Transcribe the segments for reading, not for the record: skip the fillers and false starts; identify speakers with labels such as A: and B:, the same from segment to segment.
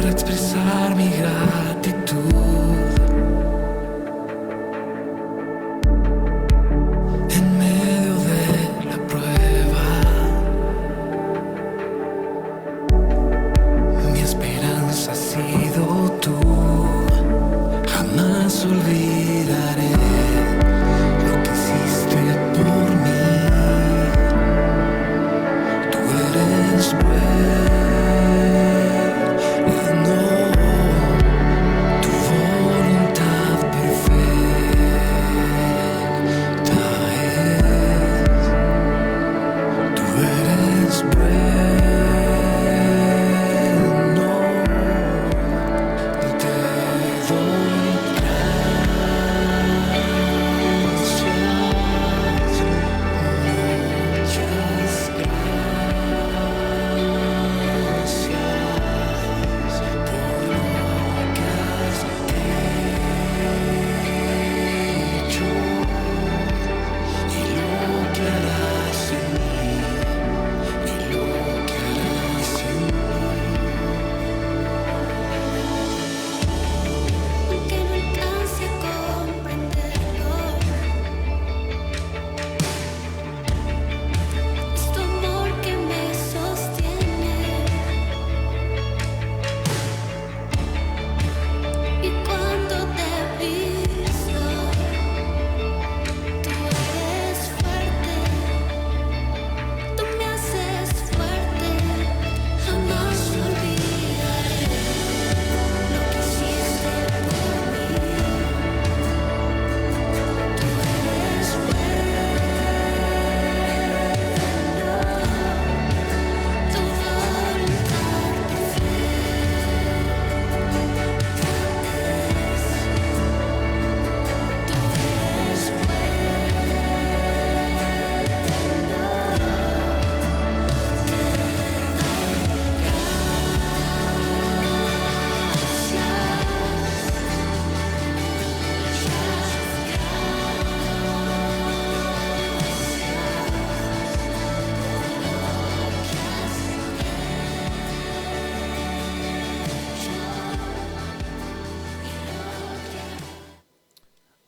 A: expresar mi gratitud. En medio de la prueba, mi esperanza ha sido tú. Jamás olvidaré lo que hiciste por mí. Tú eres bueno.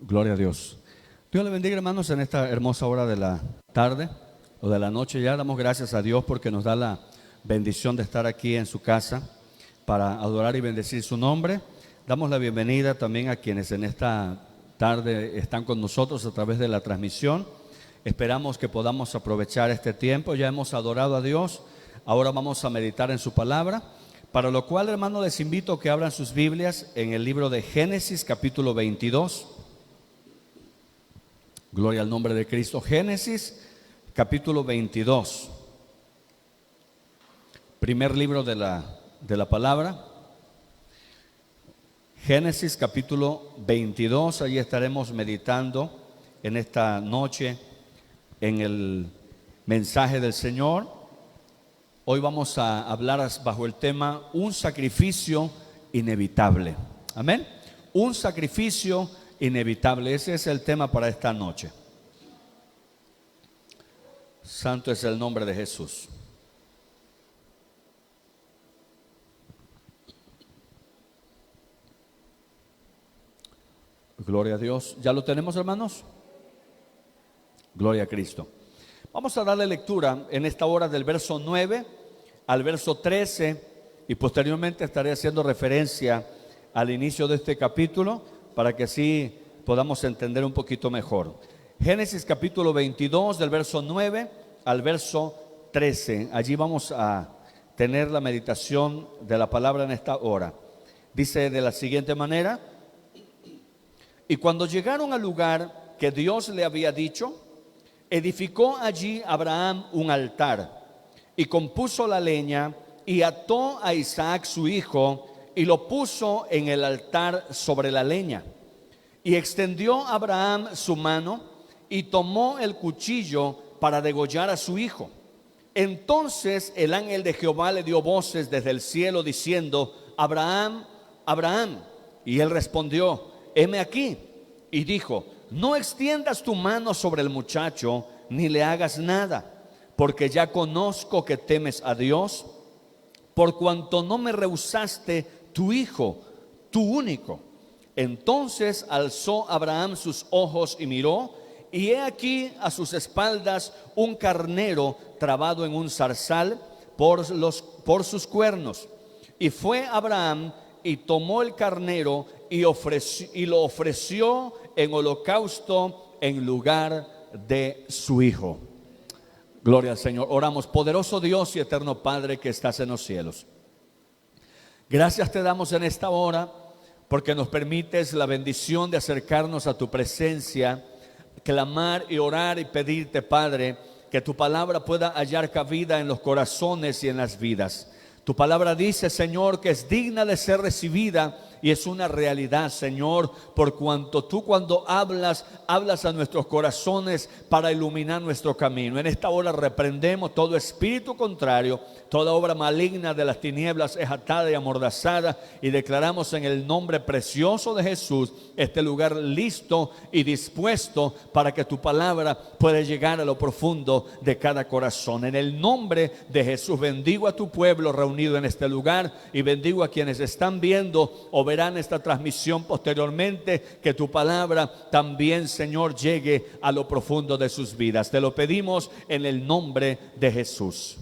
B: Gloria a Dios. Dios le bendiga, hermanos, en esta hermosa hora de la tarde o de la noche. Ya damos gracias a Dios porque nos da la bendición de estar aquí en su casa para adorar y bendecir su nombre. Damos la bienvenida también a quienes en esta tarde están con nosotros a través de la transmisión. Esperamos que podamos aprovechar este tiempo. Ya hemos adorado a Dios, ahora vamos a meditar en su palabra, para lo cual, hermanos, les invito a que abran sus Biblias en el libro de Génesis, capítulo 22. Gloria al nombre de Cristo. Génesis, capítulo 22. Primer libro de la palabra. Génesis, capítulo 22. Allí estaremos meditando en esta noche en el mensaje del Señor. Hoy vamos a hablar bajo el tema un sacrificio inevitable. Amén. Un sacrificio inevitable. Ese es el tema para esta noche. Santo es el nombre de Jesús. Gloria a Dios. ¿Ya lo tenemos, hermanos? Gloria a Cristo. Vamos a darle lectura en esta hora del verso 9 al verso 13 y posteriormente estaré haciendo referencia al inicio de este capítulo para que así podamos entender un poquito mejor. Génesis capítulo 22 del verso 9 al verso 13. Allí vamos a tener la meditación de la palabra en esta hora. Dice de la siguiente manera: y cuando llegaron al lugar que Dios le había dicho, edificó allí Abraham un altar y compuso la leña y ató a Isaac su hijo y lo puso en el altar sobre la leña. Y extendió Abraham su mano y tomó el cuchillo para degollar a su hijo. Entonces el ángel de Jehová le dio voces desde el cielo diciendo: Abraham, Abraham. Y él respondió: heme aquí. Y dijo: no extiendas tu mano sobre el muchacho, ni le hagas nada, porque ya conozco que temes a Dios, por cuanto no me rehusaste tu hijo, tu único. Entonces alzó Abraham sus ojos y miró, y he aquí a sus espaldas un carnero trabado en un zarzal por sus cuernos. Y fue Abraham y tomó el carnero y lo ofreció en holocausto en lugar de su hijo. Gloria al Señor. Oramos. Poderoso Dios y eterno Padre que estás en los cielos, gracias te damos en esta hora porque nos permites la bendición de acercarnos a tu presencia, clamar y orar y pedirte, Padre, que tu palabra pueda hallar cabida en los corazones y en las vidas. Tu palabra dice, Señor, que es digna de ser recibida y es una realidad, Señor, por cuanto tú cuando hablas a nuestros corazones para iluminar nuestro camino. En esta hora reprendemos todo espíritu contrario, toda obra maligna de las tinieblas es atada y amordazada, y declaramos en el nombre precioso de Jesús este lugar listo y dispuesto para que tu palabra pueda llegar a lo profundo de cada corazón. En el nombre de Jesús bendigo a tu pueblo reunido en este lugar y bendigo a quienes están viendo o verán esta transmisión posteriormente, que tu palabra también, Señor, llegue a lo profundo de sus vidas. Te lo pedimos en el nombre de Jesús.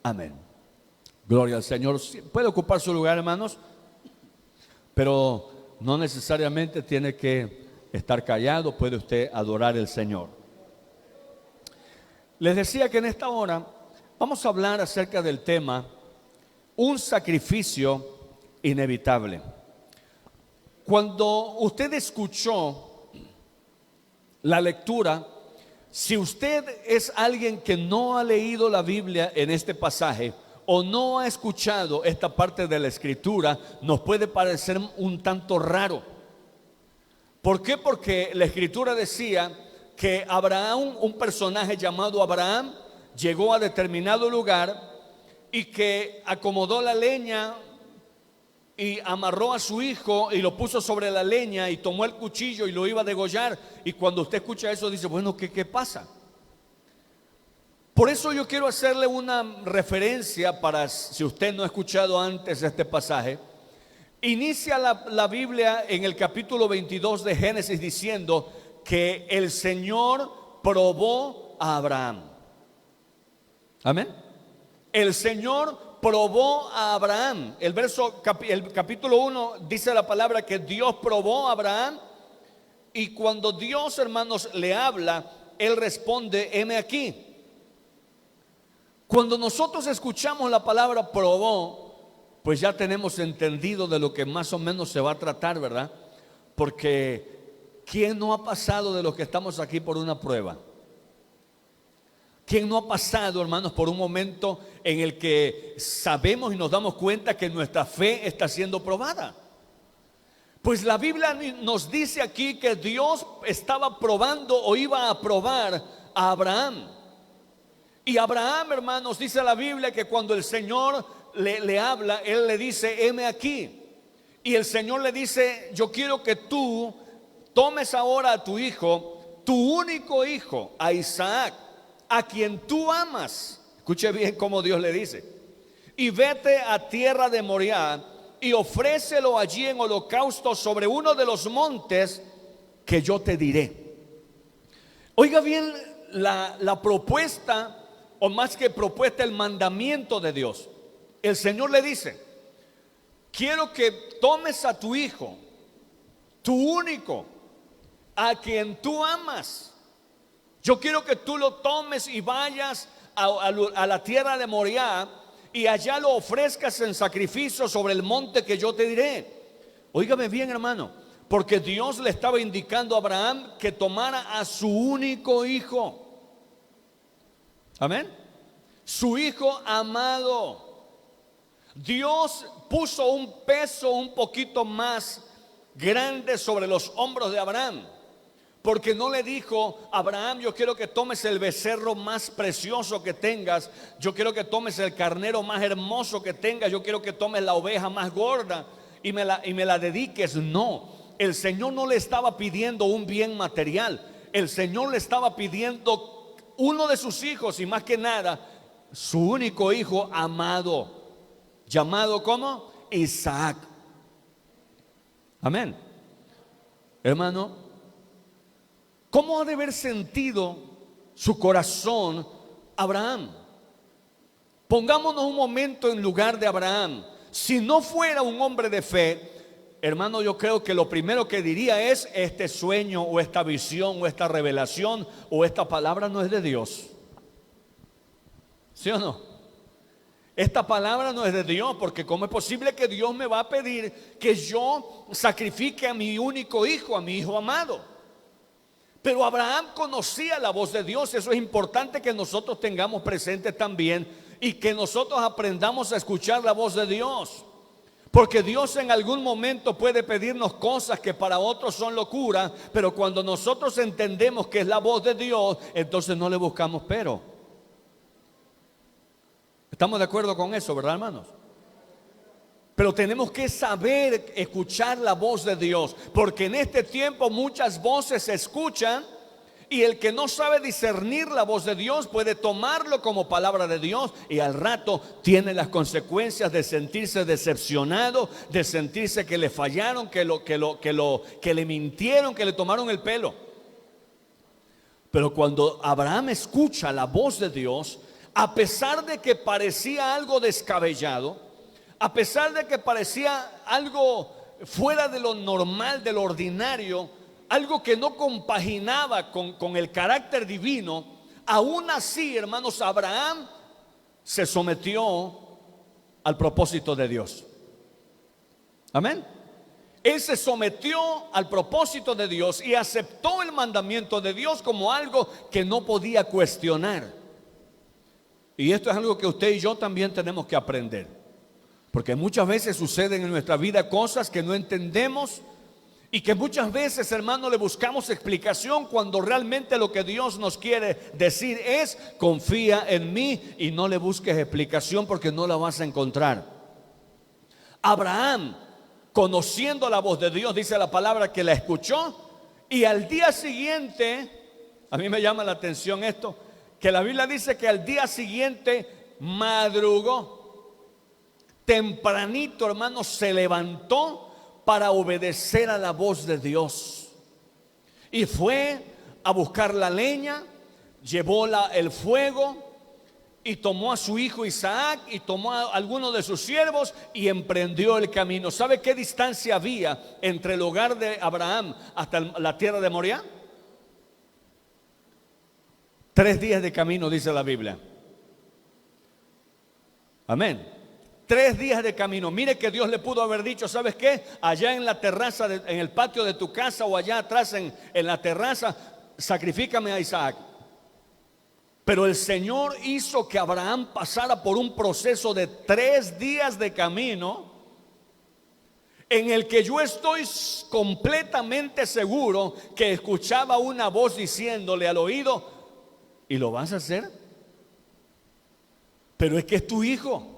B: Amén. Gloria al Señor. Puede ocupar su lugar, hermanos, pero no necesariamente tiene que estar callado, puede usted adorar al Señor. Les decía que en esta hora vamos a hablar acerca del tema un sacrificio inevitable. Cuando usted escuchó la lectura, si usted es alguien que no ha leído la Biblia en este pasaje o no ha escuchado esta parte de la Escritura, nos puede parecer un tanto raro. ¿Por qué? Porque la Escritura decía que Abraham, un personaje llamado Abraham, llegó a determinado lugar y que acomodó la leña y amarró a su hijo y lo puso sobre la leña y tomó el cuchillo y lo iba a degollar. Y cuando usted escucha eso dice, bueno, ¿qué pasa? Por eso yo quiero hacerle una referencia para, si usted no ha escuchado antes este pasaje. Inicia la Biblia en el capítulo 22 de Génesis diciendo que el Señor probó a Abraham. Amén. El Señor probó a Abraham. El capítulo 1 dice la palabra que Dios probó a Abraham. Y cuando Dios, hermanos, le habla, él responde, heme aquí. Cuando nosotros escuchamos la palabra probó, pues ya tenemos entendido de lo que más o menos se va a tratar, ¿verdad? Porque ¿quién no ha pasado de los que estamos aquí por una prueba? ¿Quién no ha pasado, hermanos, por un momento en el que sabemos y nos damos cuenta que nuestra fe está siendo probada? Pues la Biblia nos dice aquí que Dios estaba probando o iba a probar a Abraham. Y Abraham, hermanos, dice la Biblia que cuando el Señor le habla, Él le dice, heme aquí. Y el Señor le dice, yo quiero que tú tomes ahora a tu hijo, tu único hijo, a Isaac, a quien tú amas. Escuche bien cómo Dios le dice. Y vete a tierra de Moriah y ofrécelo allí en holocausto sobre uno de los montes que yo te diré. Oiga bien la propuesta, o más que propuesta, el mandamiento de Dios. El Señor le dice, quiero que tomes a tu hijo, tu único, a quien tú amas. Yo quiero que tú lo tomes y vayas a la tierra de Moriah y allá lo ofrezcas en sacrificio sobre el monte que yo te diré. Óigame bien, hermano, porque Dios le estaba indicando a Abraham que tomara a su único hijo. Amén. Su hijo amado. Dios puso un peso un poquito más grande sobre los hombros de Abraham. Porque no le dijo, Abraham, yo quiero que tomes el becerro más precioso que tengas. Yo quiero que tomes el carnero más hermoso que tengas. Yo quiero que tomes la oveja más gorda y me la dediques. No, el Señor no le estaba pidiendo un bien material. El Señor le estaba pidiendo uno de sus hijos, y más que nada, su único hijo amado. ¿Llamado cómo? Isaac. Amén. Hermano, ¿cómo ha de haber sentido su corazón Abraham? Pongámonos un momento en lugar de Abraham. Si no fuera un hombre de fe, hermano, yo creo que lo primero que diría es: este sueño o esta visión o esta revelación o esta palabra no es de Dios. ¿Sí o no? Esta palabra no es de Dios, porque ¿cómo es posible que Dios me va a pedir que yo sacrifique a mi único hijo, a mi hijo amado? Pero Abraham conocía la voz de Dios. Eso es importante que nosotros tengamos presente también, y que nosotros aprendamos a escuchar la voz de Dios. Porque Dios en algún momento puede pedirnos cosas que para otros son locura, pero cuando nosotros entendemos que es la voz de Dios, entonces no le buscamos pero. ¿Estamos de acuerdo con eso, verdad, hermanos? Pero tenemos que saber escuchar la voz de Dios, porque en este tiempo muchas voces se escuchan, y el que no sabe discernir la voz de Dios puede tomarlo como palabra de Dios, y al rato tiene las consecuencias de sentirse decepcionado, de sentirse que le fallaron, que le mintieron, que le tomaron el pelo. Pero cuando Abraham escucha la voz de Dios, a pesar de que parecía algo descabellado, a pesar de que parecía algo fuera de lo normal, de lo ordinario, algo que no compaginaba con el carácter divino, aún así, hermanos, Abraham se sometió al propósito de Dios. Amén. Él se sometió al propósito de Dios y aceptó el mandamiento de Dios como algo que no podía cuestionar. Y esto es algo que usted y yo también tenemos que aprender, porque muchas veces suceden en nuestra vida cosas que no entendemos, y que muchas veces, hermano, le buscamos explicación, cuando realmente lo que Dios nos quiere decir es: confía en mí y no le busques explicación, porque no la vas a encontrar. Abraham, conociendo la voz de Dios, dice la palabra que la escuchó, y al día siguiente, a mí me llama la atención esto, que la Biblia dice que al día siguiente madrugó, tempranito, hermano, se levantó para obedecer a la voz de Dios, y fue a buscar la leña, llevó el fuego, y tomó a su hijo Isaac, y tomó a algunos de sus siervos, y emprendió el camino. ¿Sabe qué distancia había entre el hogar de Abraham hasta la tierra de Moriah? 3 días de camino, dice la Biblia. Amén. 3 días de camino. Mire que Dios le pudo haber dicho: ¿sabes qué? Allá en la terraza, en el patio de tu casa, o allá atrás en la terraza, sacrifícame a Isaac. Pero el Señor hizo que Abraham pasara por un proceso de 3 días de camino, en el que yo estoy completamente seguro que escuchaba una voz diciéndole al oído: ¿y lo vas a hacer? Pero es que es tu hijo.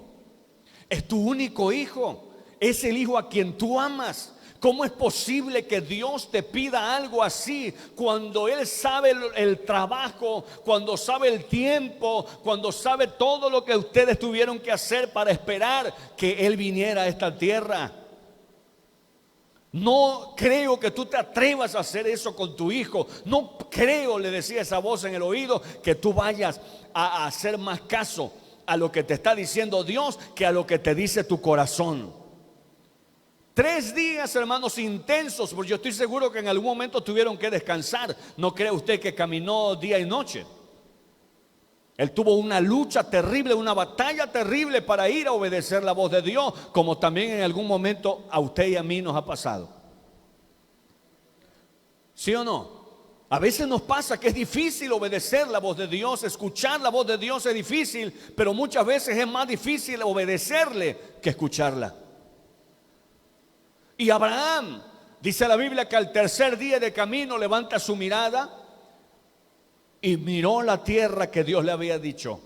B: Es tu único hijo, es el hijo a quien tú amas. ¿Cómo es posible que Dios te pida algo así cuando Él sabe el trabajo, cuando sabe el tiempo, cuando sabe todo lo que ustedes tuvieron que hacer para esperar que Él viniera a esta tierra? No creo que tú te atrevas a hacer eso con tu hijo. No creo, le decía esa voz en el oído, que tú vayas a hacer más caso a lo que te está diciendo Dios que a lo que te dice tu corazón. 3 días, hermanos, intensos, porque yo estoy seguro que en algún momento tuvieron que descansar. No cree usted que caminó día y noche. Él tuvo una lucha terrible, una batalla terrible para ir a obedecer la voz de Dios, como también en algún momento a usted y a mí nos ha pasado. ¿Sí o no? A veces nos pasa que es difícil obedecer la voz de Dios, escuchar la voz de Dios es difícil, pero muchas veces es más difícil obedecerle que escucharla. Y Abraham, dice la Biblia que al 3er día de camino levanta su mirada y miró la tierra que Dios le había dicho.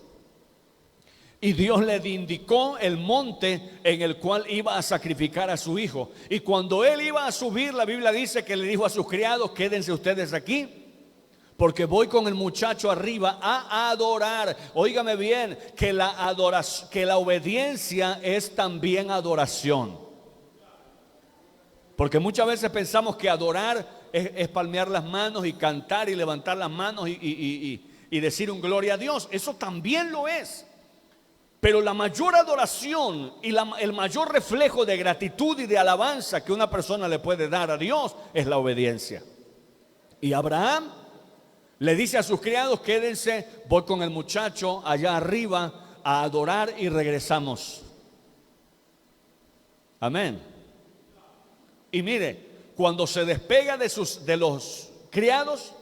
B: Y Dios le indicó el monte en el cual iba a sacrificar a su hijo. Y cuando él iba a subir, la Biblia dice que le dijo a sus criados: quédense ustedes aquí, porque voy con el muchacho arriba a adorar. Óigame bien, que la obediencia es también adoración. Porque muchas veces pensamos que adorar es palmear las manos y cantar y levantar las manos y decir un gloria a Dios. Eso también lo es. Pero la mayor adoración y el mayor reflejo de gratitud y de alabanza que una persona le puede dar a Dios es la obediencia. Y Abraham le dice a sus criados: quédense, voy con el muchacho allá arriba a adorar y regresamos. Amén. Y mire, cuando se despega de los criados,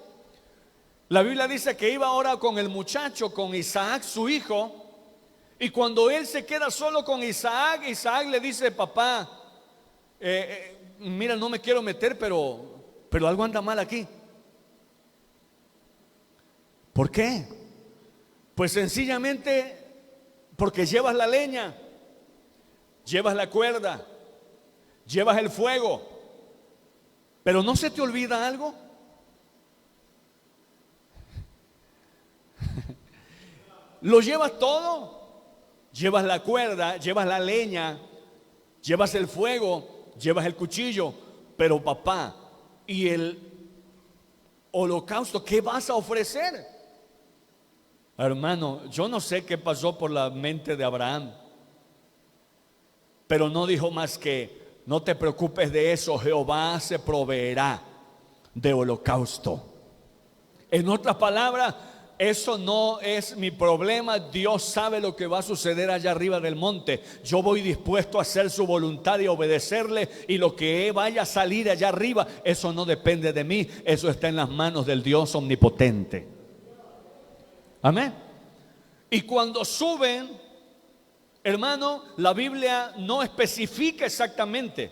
B: la Biblia dice que iba ahora con el muchacho, con Isaac su hijo. Y cuando él se queda solo con Isaac, Isaac le dice: papá, mira, no me quiero meter, pero algo anda mal aquí. ¿Por qué? Pues sencillamente porque llevas la leña, llevas la cuerda, llevas el fuego, pero ¿no se te olvida algo? Lo llevas todo. Llevas la cuerda, llevas la leña, llevas el fuego, llevas el cuchillo. Pero papá, ¿y el holocausto qué vas a ofrecer? Hermano, yo no sé qué pasó por la mente de Abraham, pero no dijo más que: no te preocupes de eso, Jehová se proveerá de holocausto. En otras palabras, eso no es mi problema. Dios sabe lo que va a suceder allá arriba del monte. Yo voy dispuesto a hacer su voluntad y obedecerle, y lo que vaya a salir allá arriba, eso no depende de mí, eso está en las manos del Dios omnipotente. Amén. Y cuando suben, hermano, la Biblia no especifica exactamente,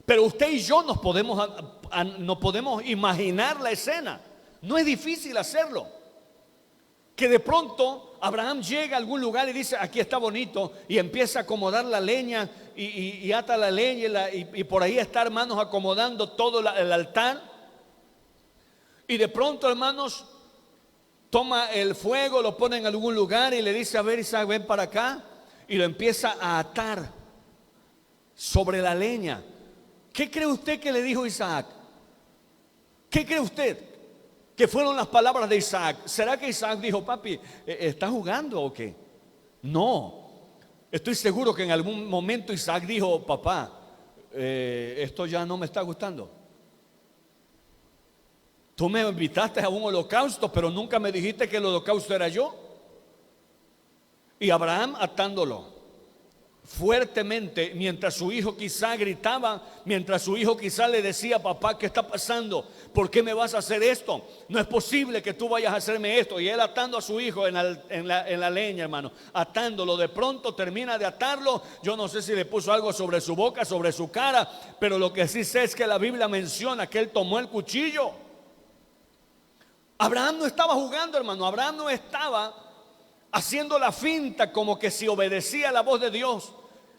B: pero usted y yo nos podemos imaginar la escena. No es difícil hacerlo. Que de pronto Abraham llega a algún lugar y dice: aquí está bonito, y empieza a acomodar la leña y ata la leña y por ahí está, hermanos, acomodando todo el altar. Y de pronto, hermanos, toma el fuego, lo pone en algún lugar y le dice: a ver, Isaac, ven para acá. Y lo empieza a atar sobre la leña. ¿Qué cree usted que le dijo Isaac? ¿Qué cree usted que fueron las palabras de Isaac? ¿Será que Isaac dijo: papi, ¿estás jugando o qué? No, estoy seguro que en algún momento Isaac dijo: papá, esto ya no me está gustando. Tú me invitaste a un holocausto, pero nunca me dijiste que el holocausto era yo. Y Abraham atándolo fuertemente, mientras su hijo quizá gritaba, mientras su hijo quizá le decía: papá, ¿qué está pasando? ¿Por qué me vas a hacer esto? No es posible que tú vayas a hacerme esto. Y él atando a su hijo en la leña, hermano, atándolo. De pronto termina de atarlo. Yo no sé si le puso algo sobre su boca, sobre su cara, pero lo que sí sé es que la Biblia menciona que él tomó el cuchillo. Abraham no estaba jugando, hermano. Abraham no estaba haciendo la finta como que si obedecía a la voz de Dios.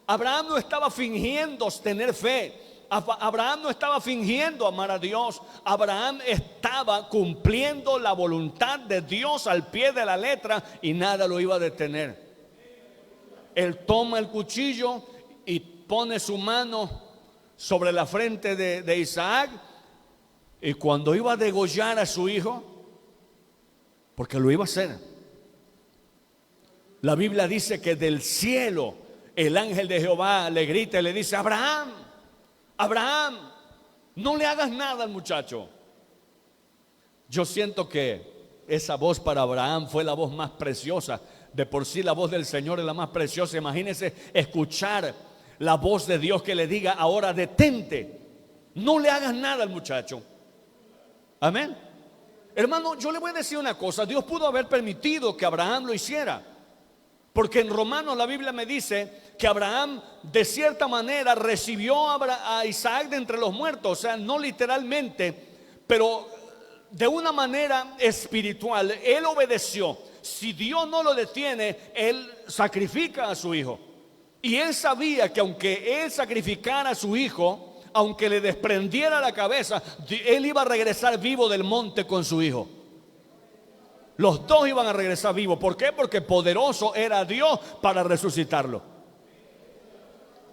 B: Abraham no estaba fingiendo tener fe. Abraham no estaba fingiendo amar a Dios. Abraham estaba cumpliendo la voluntad de Dios al pie de la letra, y nada lo iba a detener. Él toma el cuchillo y pone su mano sobre la frente de Isaac, y cuando iba a degollar a su hijo, porque lo iba a hacer, la Biblia dice que del cielo el ángel de Jehová le grita y le dice: Abraham, Abraham, no le hagas nada al muchacho. Yo siento que esa voz para Abraham fue la voz más preciosa. De por sí la voz del Señor es la más preciosa. Imagínense escuchar la voz de Dios que le diga: ahora detente, no le hagas nada al muchacho. Amén. Hermano, yo le voy a decir una cosa: Dios pudo haber permitido que Abraham lo hiciera, porque en Romanos la Biblia me dice que Abraham de cierta manera recibió a Isaac de entre los muertos. O sea, no literalmente, pero de una manera espiritual. Él obedeció. Si Dios no lo detiene, él sacrifica a su hijo. Y él sabía que aunque él sacrificara a su hijo, aunque le desprendiera la cabeza, él iba a regresar vivo del monte con su hijo. Los dos iban a regresar vivos. ¿Por qué? Porque poderoso era Dios para resucitarlo.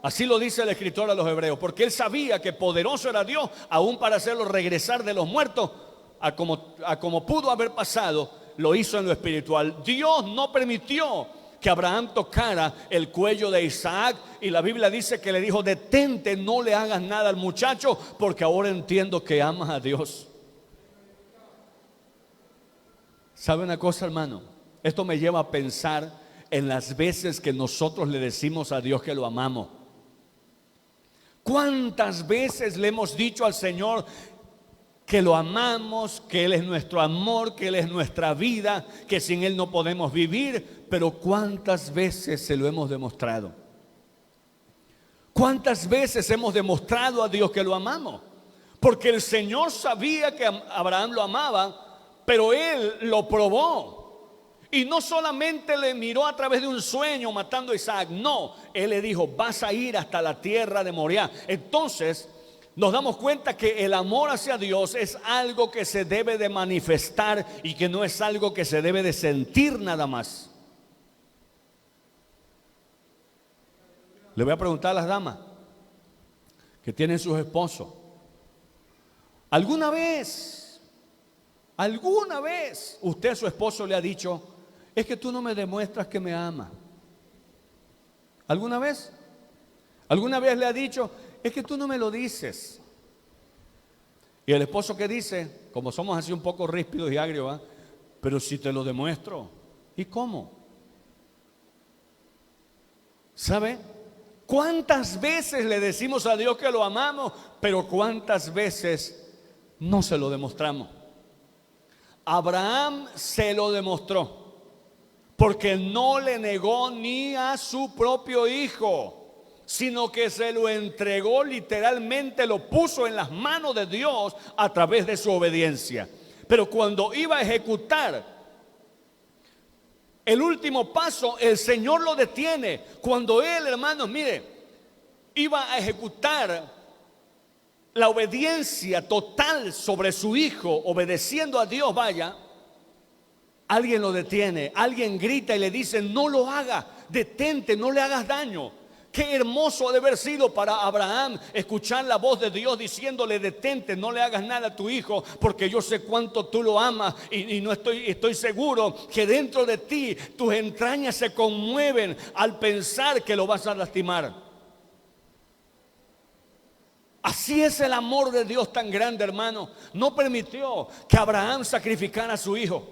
B: Así lo dice el escritor a los hebreos, porque él sabía que poderoso era Dios aún para hacerlo regresar de los muertos a como pudo haber pasado. Lo hizo en lo espiritual. Dios no permitió que Abraham tocara el cuello de Isaac, y la Biblia dice que le dijo: detente, no le hagas nada al muchacho, porque ahora entiendo que amas a Dios. ¿Sabe una cosa, hermano? Esto me lleva a pensar en las veces que nosotros le decimos a Dios que lo amamos. ¿Cuántas veces le hemos dicho al Señor que lo amamos, que Él es nuestro amor, que Él es nuestra vida, que sin Él no podemos vivir? Pero ¿cuántas veces se lo hemos demostrado? ¿Cuántas veces hemos demostrado a Dios que lo amamos? Porque el Señor sabía que Abraham lo amaba, pero Él lo probó. Y no solamente le miró a través de un sueño matando a Isaac, no, Él le dijo: vas a ir hasta la tierra de Moriah. Entonces nos damos cuenta que el amor hacia Dios es algo que se debe de manifestar y que no es algo que se debe de sentir nada más. Le voy a preguntar a las damas que tienen sus esposos: ¿alguna vez usted a su esposo le ha dicho: es que tú no me demuestras que me amas? ¿Alguna vez? ¿Alguna vez le ha dicho: es que tú no me lo dices? Y el esposo, que dice, como somos así un poco ríspidos y agrios: pero si te lo demuestro. ¿Y cómo? ¿Sabe? ¿Cuántas veces le decimos a Dios que lo amamos, pero cuántas veces no se lo demostramos? Abraham se lo demostró, porque no le negó ni a su propio hijo, sino que se lo entregó, literalmente lo puso en las manos de Dios a través de su obediencia. Pero cuando iba a ejecutar el último paso, el Señor lo detiene. Cuando él, hermanos, mire, iba a ejecutar la obediencia total sobre su hijo, obedeciendo a Dios, vaya, alguien lo detiene, alguien grita y le dice: no lo haga, detente, no le hagas daño. Qué hermoso ha de haber sido para Abraham escuchar la voz de Dios diciéndole: detente, no le hagas nada a tu hijo, porque yo sé cuánto tú lo amas, y no estoy seguro que dentro de ti tus entrañas se conmueven al pensar que lo vas a lastimar. Así es el amor de Dios tan grande, hermano. No permitió que Abraham sacrificara a su hijo.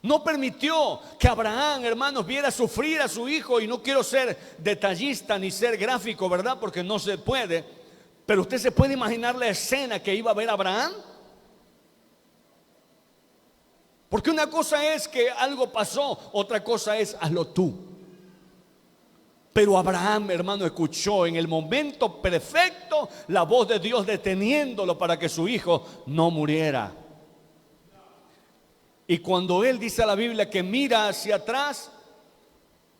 B: No permitió que Abraham, hermanos, viera sufrir a su hijo. Y no quiero ser detallista ni ser gráfico, ¿verdad? Porque no se puede. Pero usted se puede imaginar la escena que iba a ver Abraham. Porque una cosa es que algo pasó, otra cosa es: hazlo tú. Pero Abraham, hermano, escuchó en el momento perfecto la voz de Dios deteniéndolo para que su hijo no muriera. Y cuando él, dice la Biblia, que mira hacia atrás,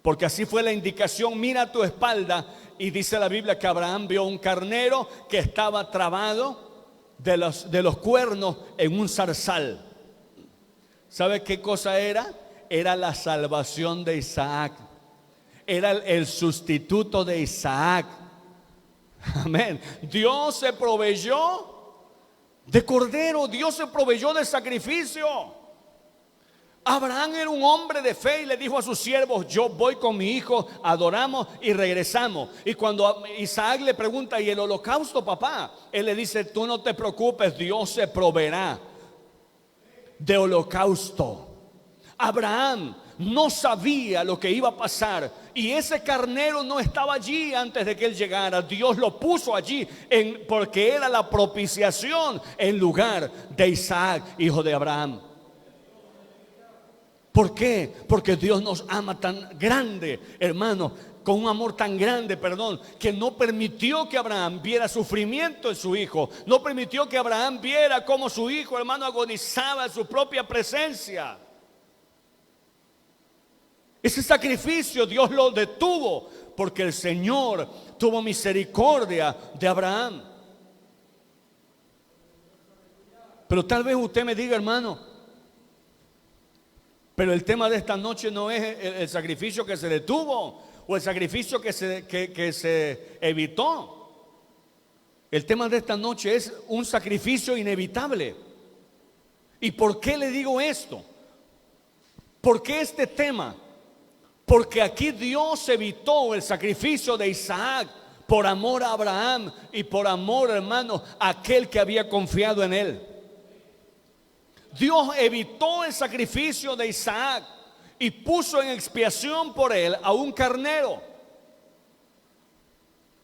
B: porque así fue la indicación: mira a tu espalda. Y dice la Biblia que Abraham vio un carnero que estaba trabado de los cuernos en un zarzal. ¿Sabe qué cosa era? Era la salvación de Isaac. Era el sustituto de Isaac. Amén. Dios se proveyó de cordero, Dios se proveyó de sacrificio. Abraham era un hombre de fe y le dijo a sus siervos: yo voy con mi hijo, adoramos y regresamos. Y cuando Isaac le pregunta: ¿y el holocausto, papá? Él le dice: tú no te preocupes, Dios se proveerá de holocausto. Abraham no sabía lo que iba a pasar, y ese carnero no estaba allí antes de que él llegara. Dios lo puso allí porque era la propiciación en lugar de Isaac, hijo de Abraham. ¿Por qué? Porque Dios nos ama tan grande, hermano, con un amor tan grande, que no permitió que Abraham viera sufrimiento en su hijo. No permitió que Abraham viera cómo su hijo, hermano, agonizaba en su propia presencia. Ese sacrificio Dios lo detuvo porque el Señor tuvo misericordia de Abraham. Pero tal vez usted me diga: hermano, Pero el tema de esta noche no es el sacrificio que se detuvo o el sacrificio que se evitó. El tema de esta noche es un sacrificio inevitable. ¿Y por qué le digo esto? ¿Por qué este tema? Porque aquí Dios evitó el sacrificio de Isaac por amor a Abraham y por amor, hermano, a aquel que había confiado en él. Dios evitó el sacrificio de Isaac y puso en expiación por él a un carnero.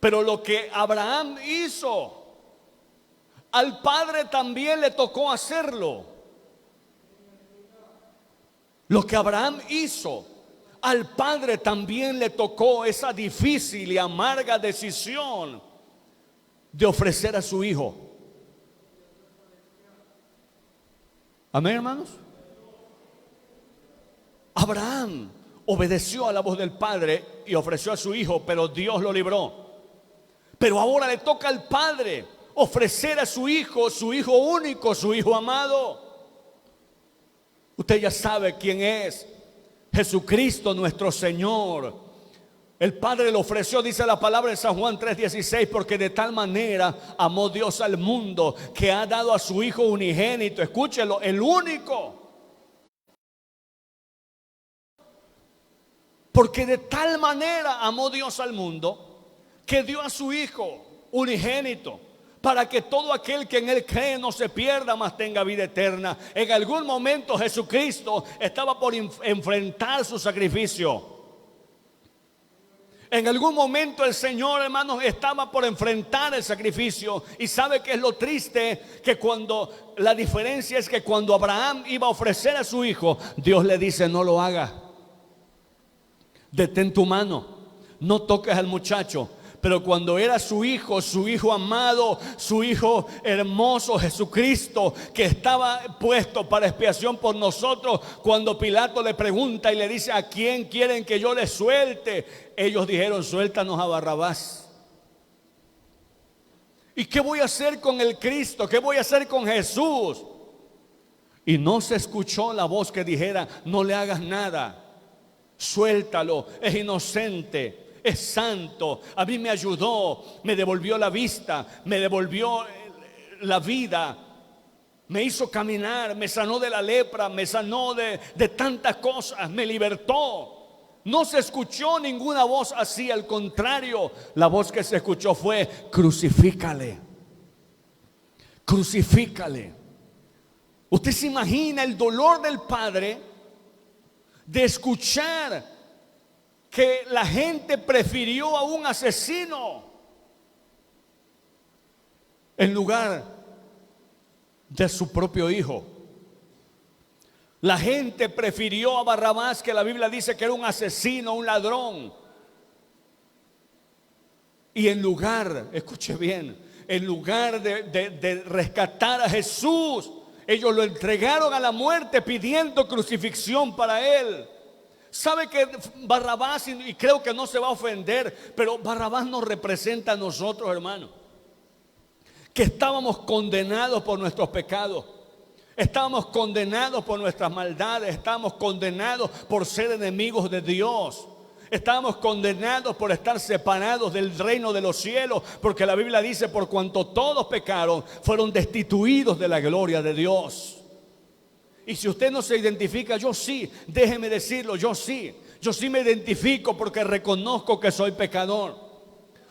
B: Pero lo que Abraham hizo, al padre también le tocó hacerlo. Lo que Abraham hizo, al padre también le tocó esa difícil y amarga decisión de ofrecer a su hijo. Amén, hermanos. Abraham obedeció a la voz del padre y ofreció a su hijo, pero Dios lo libró. Pero ahora le toca al padre ofrecer a su hijo único, su hijo amado. Usted ya sabe quién es: Jesucristo nuestro Señor. El Padre lo ofreció, dice la palabra en San Juan 3:16, porque de tal manera amó Dios al mundo que ha dado a su Hijo unigénito. Escúchelo, el único. Porque de tal manera amó Dios al mundo que dio a su Hijo unigénito, para que todo aquel que en él cree no se pierda, mas tenga vida eterna. En algún momento Jesucristo estaba por enfrentar su sacrificio. En algún momento el Señor, hermanos, estaba por enfrentar el sacrificio. Y sabe que es lo triste, que la diferencia es que cuando Abraham iba a ofrecer a su hijo, Dios le dice: no lo haga. Detén tu mano, no toques al muchacho. Pero cuando era su hijo amado, su hijo hermoso Jesucristo, que estaba puesto para expiación por nosotros, cuando Pilato le pregunta y le dice: ¿a quién quieren que yo le suelte? Ellos dijeron: suéltanos a Barrabás. ¿Y qué voy a hacer con el Cristo? ¿Qué voy a hacer con Jesús? Y no se escuchó la voz que dijera: no le hagas nada, suéltalo, es inocente, es santo, a mí me ayudó, me devolvió la vista, me devolvió la vida, me hizo caminar, me sanó de la lepra, me sanó de tantas cosas, me libertó. No se escuchó ninguna voz así, al contrario, la voz que se escuchó fue: crucifícale, crucifícale. Usted se imagina el dolor del padre de escuchar que la gente prefirió a un asesino en lugar de su propio hijo. La gente prefirió a Barrabás, que la Biblia dice que era un asesino, un ladrón. Y en lugar, escuche bien, en lugar de rescatar a Jesús, ellos lo entregaron a la muerte pidiendo crucifixión para él. Sabe que Barrabás, y creo que no se va a ofender, pero Barrabás nos representa a nosotros, hermanos, que estábamos condenados por nuestros pecados, estábamos condenados por nuestras maldades, estábamos condenados por ser enemigos de Dios, estábamos condenados por estar separados del reino de los cielos, porque la Biblia dice: por cuanto todos pecaron, fueron destituidos de la gloria de Dios. Y si usted no se identifica, yo sí, déjeme decirlo, yo sí me identifico, porque reconozco que soy pecador,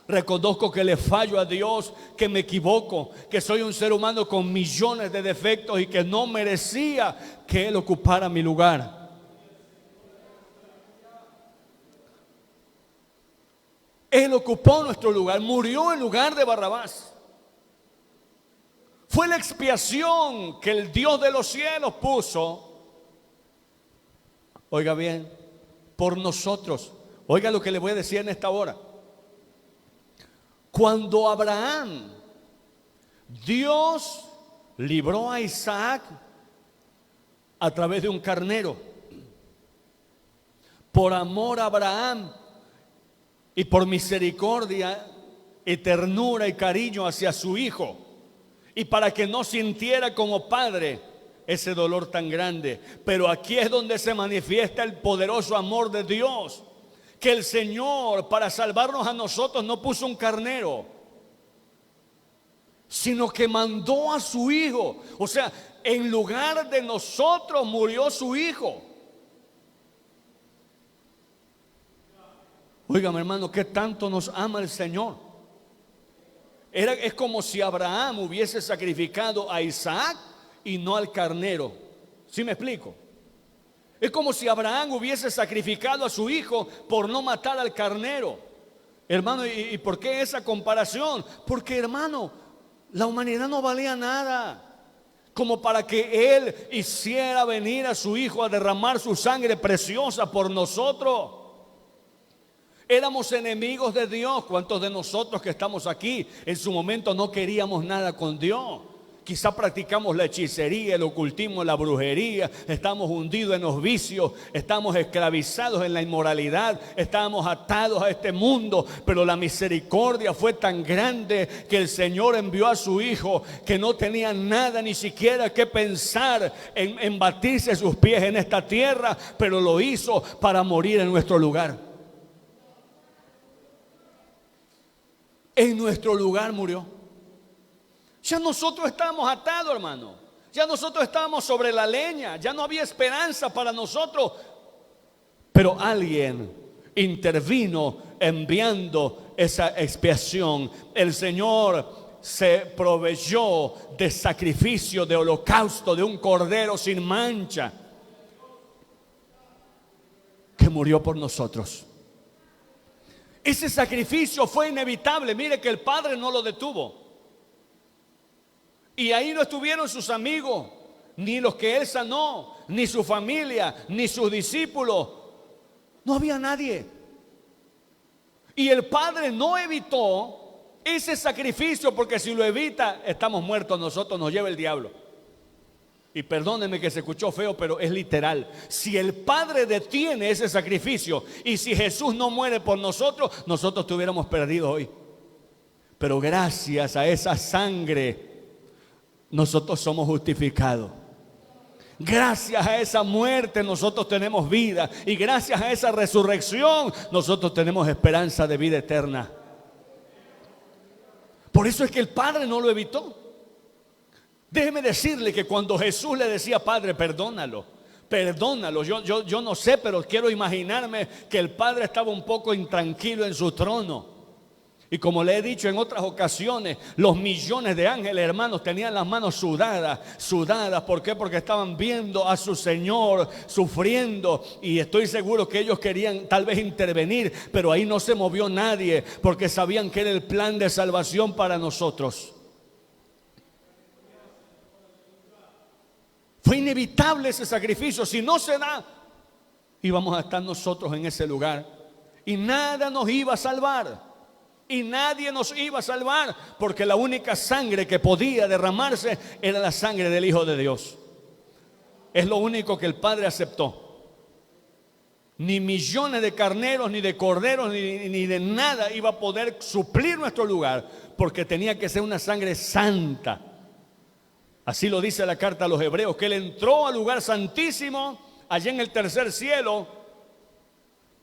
B: reconozco que le fallo a Dios, que me equivoco, que soy un ser humano con millones de defectos y que no merecía que Él ocupara mi lugar. Él ocupó nuestro lugar, murió en lugar de Barrabás. Fue la expiación que el Dios de los cielos puso, oiga bien, por nosotros. Oiga lo que le voy a decir en esta hora. Cuando Abraham, Dios libró a Isaac a través de un carnero, por amor a Abraham y por misericordia y ternura y cariño hacia su hijo, y para que no sintiera como padre ese dolor tan grande. Pero aquí es donde se manifiesta el poderoso amor de Dios. Que el Señor, para salvarnos a nosotros, no puso un carnero, sino que mandó a su Hijo. O sea, en lugar de nosotros murió su Hijo. Óigame, hermano, ¿qué tanto nos ama el Señor? Es como si Abraham hubiese sacrificado a Isaac y no al carnero. ¿Sí me explico? Es como si Abraham hubiese sacrificado a su hijo por no matar al carnero. Hermano, ¿y por qué esa comparación? Porque, hermano, la humanidad no valía nada como para que Él hiciera venir a su hijo a derramar su sangre preciosa por nosotros. Éramos enemigos de Dios. ¿Cuántos de nosotros que estamos aquí en su momento no queríamos nada con Dios? Quizá practicamos la hechicería, el ocultismo, la brujería, estamos hundidos en los vicios, estamos esclavizados en la inmoralidad, estamos atados a este mundo, pero la misericordia fue tan grande que el Señor envió a su Hijo, que no tenía nada ni siquiera que pensar en batirse sus pies en esta tierra, pero lo hizo para morir en nuestro lugar. En nuestro lugar murió. Ya nosotros estábamos atados, hermano. Ya nosotros estábamos sobre la leña. Ya no había esperanza para nosotros. Pero alguien intervino enviando esa expiación. El Señor se proveyó de sacrificio, de holocausto, de un cordero sin mancha, que murió por nosotros. Ese sacrificio fue inevitable. Mire que el Padre no lo detuvo. Y ahí no estuvieron sus amigos, ni los que Él sanó, ni su familia, ni sus discípulos. No había nadie. Y el Padre no evitó ese sacrificio, porque si lo evita, estamos muertos nosotros, nos lleva el diablo. Y perdónenme que se escuchó feo, pero es literal. Si el Padre detiene ese sacrificio y si Jesús no muere por nosotros, nosotros estuviéramos perdidos hoy. Pero gracias a esa sangre, nosotros somos justificados. Gracias a esa muerte nosotros tenemos vida. Y gracias a esa resurrección nosotros tenemos esperanza de vida eterna. Por eso es que el Padre no lo evitó. Déjeme decirle que cuando Jesús le decía: Padre, perdónalo, perdónalo. Yo no sé, pero quiero imaginarme que el Padre estaba un poco intranquilo en su trono. Y como le he dicho en otras ocasiones, los millones de ángeles, hermanos, tenían las manos sudadas. ¿Por qué? Porque estaban viendo a su Señor sufriendo. Y estoy seguro que ellos querían tal vez intervenir, pero ahí no se movió nadie, porque sabían que era el plan de salvación para nosotros. Fue inevitable ese sacrificio. Si no se da, íbamos a estar nosotros en ese lugar. Y nada nos iba a salvar. Y nadie nos iba a salvar, porque la única sangre que podía derramarse era la sangre del Hijo de Dios. Es lo único que el Padre aceptó. Ni millones de carneros, ni de corderos, ni de nada iba a poder suplir nuestro lugar, porque tenía que ser una sangre santa. Así lo dice la carta a los Hebreos, que Él entró al lugar santísimo, allá en el tercer cielo,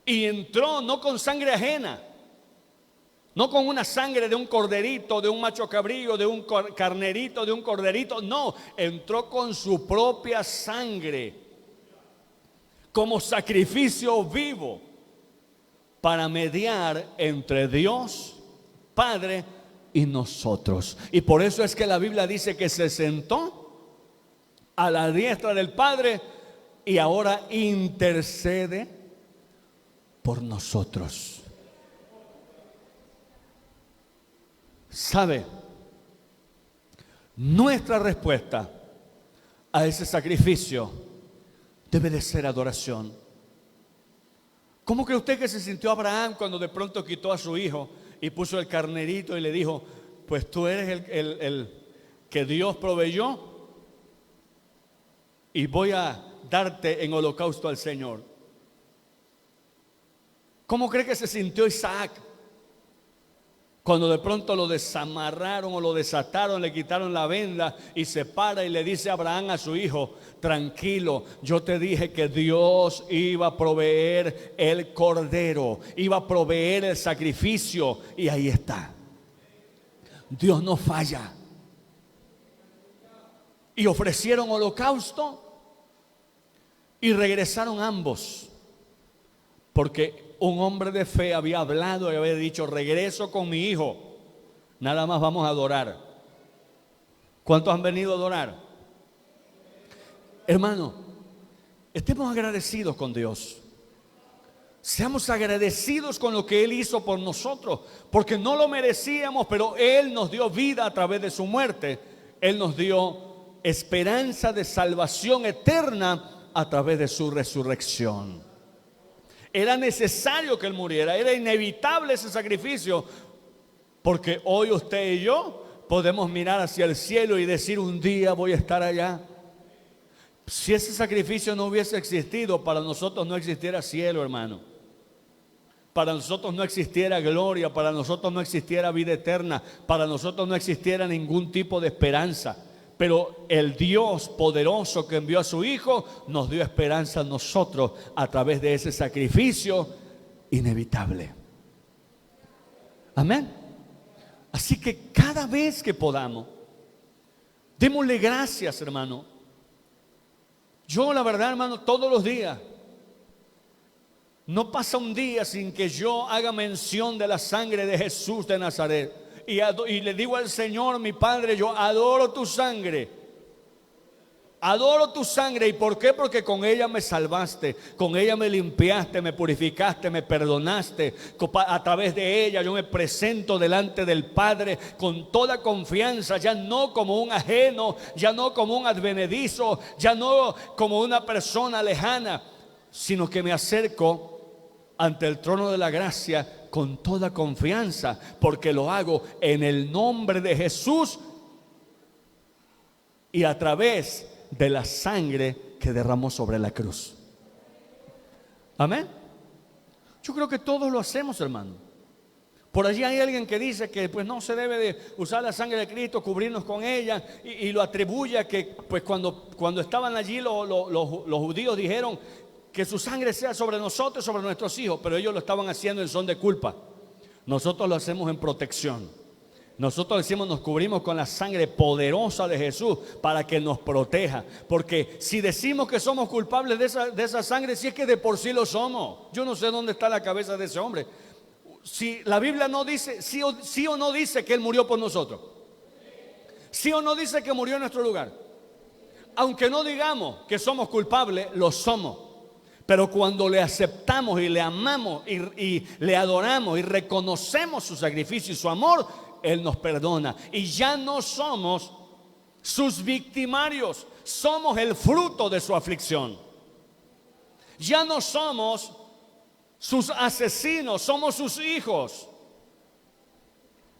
B: y entró no con sangre ajena, no con una sangre de un corderito, de un macho cabrío, de un carnerito, de un corderito. No, entró con su propia sangre, como sacrificio vivo, para mediar entre Dios Padre y nosotros. Y por eso es que la Biblia dice que se sentó a la diestra del Padre y ahora intercede por nosotros. ¿Sabe? Nuestra respuesta a ese sacrificio debe de ser adoración. ¿Cómo cree usted que se sintió Abraham cuando de pronto quitó a su hijo y puso el carnerito y le dijo: pues tú eres el que Dios proveyó y voy a darte en holocausto al Señor? ¿Cómo cree que se sintió Isaac Cuando de pronto lo desamarraron o lo desataron, le quitaron la venda y se para y le dice a Abraham, a su hijo: tranquilo, yo te dije que Dios iba a proveer el cordero, iba a proveer el sacrificio, y ahí está. Dios no falla. Y ofrecieron holocausto y regresaron ambos, porque un hombre de fe había hablado y había dicho: regreso con mi hijo, nada más vamos a adorar. ¿Cuántos han venido a adorar? Hermano, estemos agradecidos con Dios. Seamos agradecidos con lo que Él hizo por nosotros, porque no lo merecíamos, pero Él nos dio vida a través de su muerte. Él nos dio esperanza de salvación eterna a través de su resurrección. Era necesario que Él muriera, era inevitable ese sacrificio, porque hoy usted y yo podemos mirar hacia el cielo y decir: un día voy a estar allá. Si ese sacrificio no hubiese existido, para nosotros no existiera cielo, hermano. Para nosotros no existiera gloria, para nosotros no existiera vida eterna, para nosotros no existiera ningún tipo de esperanza. Pero el Dios poderoso que envió a su Hijo nos dio esperanza a nosotros a través de ese sacrificio inevitable. Amén. Así que cada vez que podamos, démosle gracias, hermano. Yo, la verdad, hermano, todos los días, no pasa un día sin que yo haga mención de la sangre de Jesús de Nazaret. Y le digo al Señor, mi Padre, yo adoro tu sangre. Adoro tu sangre. ¿Y por qué? Porque con ella me salvaste, con ella me limpiaste, me purificaste, me perdonaste. A través de ella yo me presento delante del Padre con toda confianza, ya no como un ajeno, ya no como un advenedizo, ya no como una persona lejana, sino que me acerco ante el trono de la gracia con toda confianza, porque lo hago en el nombre de Jesús y a través de la sangre que derramó sobre la cruz. Amén. Yo creo que todos lo hacemos, hermano. Por allí hay alguien que dice que pues no se debe de usar la sangre de Cristo, cubrirnos con ella, y lo atribuye a que pues cuando estaban allí los judíos dijeron que su sangre sea sobre nosotros, sobre nuestros hijos, pero ellos lo estaban haciendo en son de culpa. Nosotros lo hacemos en protección. Nosotros decimos, nos cubrimos con la sangre poderosa de Jesús para que nos proteja. Porque si decimos que somos culpables de esa sangre, si es que de por sí lo somos. Yo no sé dónde está la cabeza de ese hombre. Si la Biblia no dice, sí o no dice que Él murió por nosotros. Sí o no dice que murió en nuestro lugar. Aunque no digamos que somos culpables, lo somos. Pero cuando le aceptamos y le amamos y le adoramos y reconocemos su sacrificio y su amor, Él nos perdona. Y ya no somos sus victimarios, somos el fruto de su aflicción. Ya no somos sus asesinos, somos sus hijos.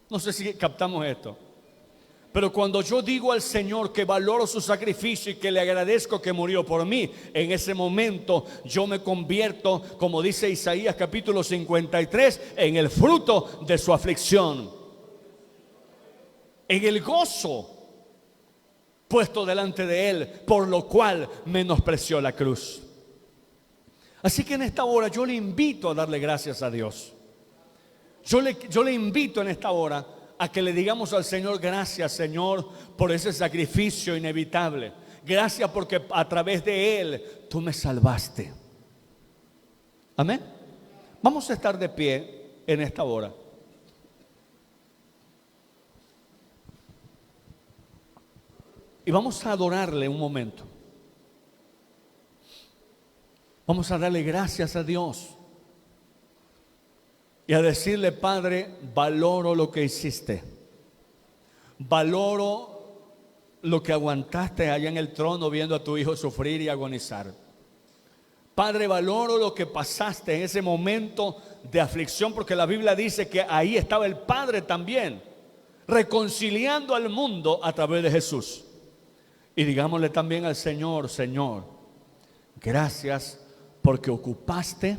B: No sé si captamos esto. Pero cuando yo digo al Señor que valoro su sacrificio y que le agradezco que murió por mí, en ese momento yo me convierto, como dice Isaías capítulo 53, en el fruto de su aflicción, en el gozo puesto delante de Él, por lo cual menospreció la cruz. Así que en esta hora yo le invito a darle gracias a Dios. Yo le invito en esta hora a que le digamos al Señor: gracias, Señor, por ese sacrificio inevitable. Gracias porque a través de Él tú me salvaste. Amén. Vamos a estar de pie en esta hora. Y vamos a adorarle un momento. Vamos a darle gracias a Dios. Y a decirle: Padre, valoro lo que hiciste. Valoro lo que aguantaste allá en el trono viendo a tu hijo sufrir y agonizar. Padre, valoro lo que pasaste en ese momento de aflicción, porque la Biblia dice que ahí estaba el Padre también, reconciliando al mundo a través de Jesús. Y digámosle también al Señor: Señor, gracias porque ocupaste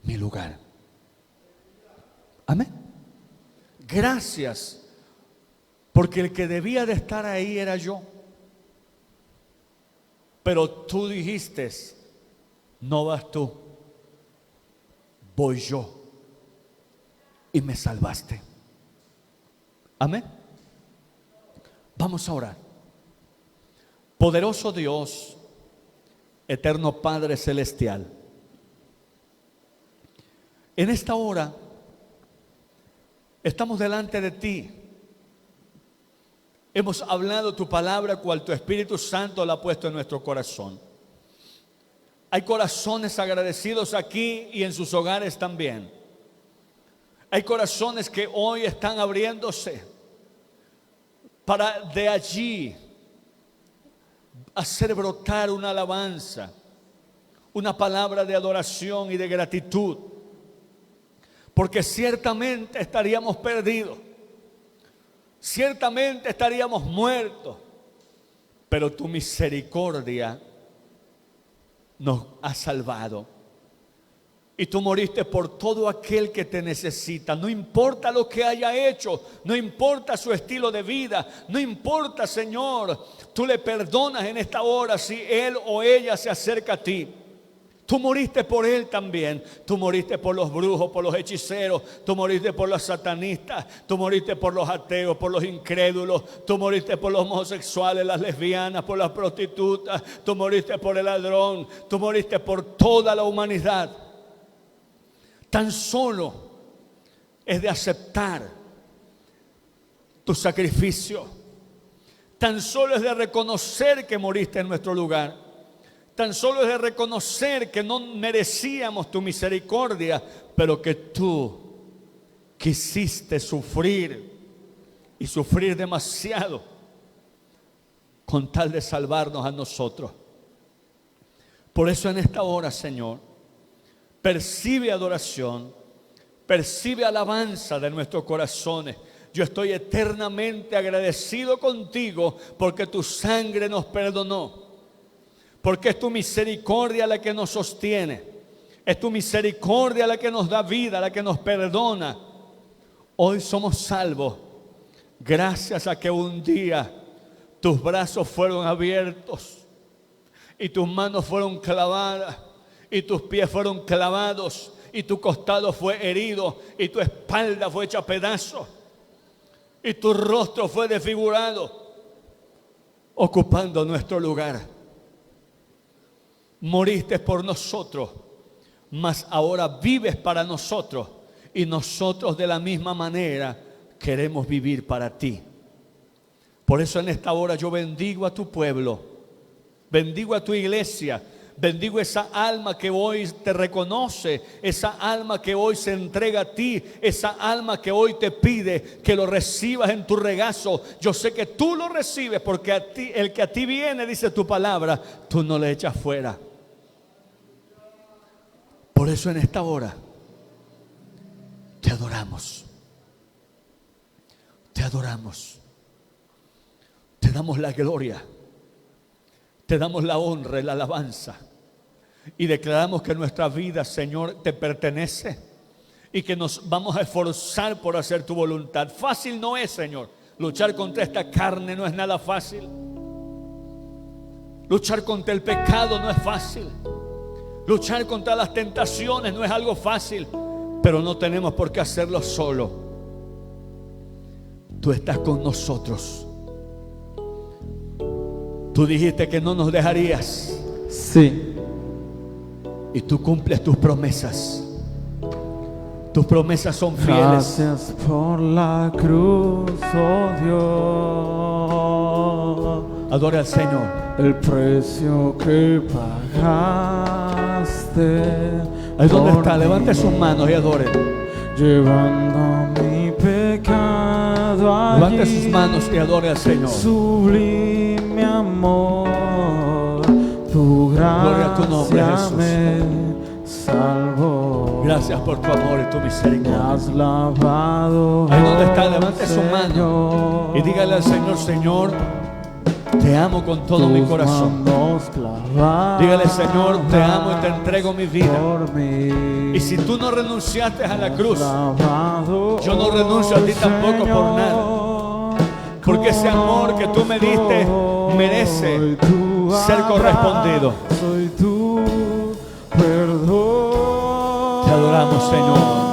B: mi lugar. Amén. gracias, porque el que debía de estar ahí era yo. Pero tú dijiste, no vas tú, voy yo. Y me salvaste. Amén. Vamos a orar. Poderoso Dios, eterno Padre Celestial, en esta hora estamos delante de ti. Hemos hablado tu palabra cual tu Espíritu Santo la ha puesto en nuestro corazón. Hay corazones agradecidos aquí y en sus hogares también. Hay corazones que hoy están abriéndose para de allí hacer brotar una alabanza, una palabra de adoración y de gratitud. Porque ciertamente estaríamos perdidos, ciertamente estaríamos muertos, pero tu misericordia nos ha salvado. Y tú moriste por todo aquel que te necesita. No importa lo que haya hecho, no importa su estilo de vida, no importa, Señor, tú le perdonas en esta hora si él o ella se acerca a ti. Tú moriste por él también. Tú moriste por los brujos, por los hechiceros. Tú moriste por los satanistas. Tú moriste por los ateos, por los incrédulos. Tú moriste por los homosexuales, las lesbianas, por las prostitutas. Tú moriste por el ladrón. Tú moriste por toda la humanidad. Tan solo es de aceptar tu sacrificio. Tan solo es de reconocer que moriste en nuestro lugar. Tan solo es de reconocer que no merecíamos tu misericordia, pero que tú quisiste sufrir y sufrir demasiado con tal de salvarnos a nosotros. Por eso en esta hora, Señor, percibe adoración, percibe alabanza de nuestros corazones. Yo estoy eternamente agradecido contigo porque tu sangre nos perdonó. Porque es tu misericordia la que nos sostiene. Es tu misericordia la que nos da vida, la que nos perdona. Hoy somos salvos gracias a que un día tus brazos fueron abiertos y tus manos fueron clavadas y tus pies fueron clavados y tu costado fue herido y tu espalda fue hecha pedazos y tu rostro fue desfigurado, ocupando nuestro lugar. Moriste por nosotros, mas ahora vives para nosotros y nosotros de la misma manera queremos vivir para ti. Por eso en esta hora yo bendigo a tu pueblo, bendigo a tu iglesia, bendigo esa alma que hoy te reconoce, esa alma que hoy se entrega a ti, esa alma que hoy te pide que lo recibas en tu regazo. Yo sé que tú lo recibes porque a ti, el que a ti viene, dice tu palabra, tú no le echas fuera. Por eso en esta hora te adoramos, te adoramos, te damos la gloria, te damos la honra y la alabanza y declaramos que nuestra vida, Señor, te pertenece y que nos vamos a esforzar por hacer tu voluntad. Fácil no es, Señor, luchar contra esta carne no es nada fácil, luchar contra el pecado no es fácil. Luchar contra las tentaciones no es algo fácil, pero no tenemos por qué hacerlo solo. Tú estás con nosotros. Tú dijiste que no nos dejarías.
C: Sí.
B: Y tú cumples tus promesas. Tus promesas son fieles.
C: Gracias por la cruz, oh Dios.
B: Adora al Señor.
C: El precio que pagaste.
B: Ahí donde está, levante sus manos y adore.
C: Llevando mi pecado allí.
B: Levante sus manos y adore al Señor.
C: Sublime amor, tu
B: Gloria a tu nombre,
C: gracia
B: Jesús.
C: me salvó.
B: Gracias por tu amor y tu
C: Me
B: misericordia.
C: has lavado.
B: Ahí donde está, levante sus manos
C: Señor.
B: y dígale al Señor: Señor, Te amo con todo mi corazón. Dígale, Señor, te amo y te entrego mi vida. Y si tú no renunciaste a la cruz, yo no renuncio a ti tampoco por nada. Porque ese amor que tú me diste merece ser correspondido.
C: Soy tu perdón.
B: Te adoramos, Señor.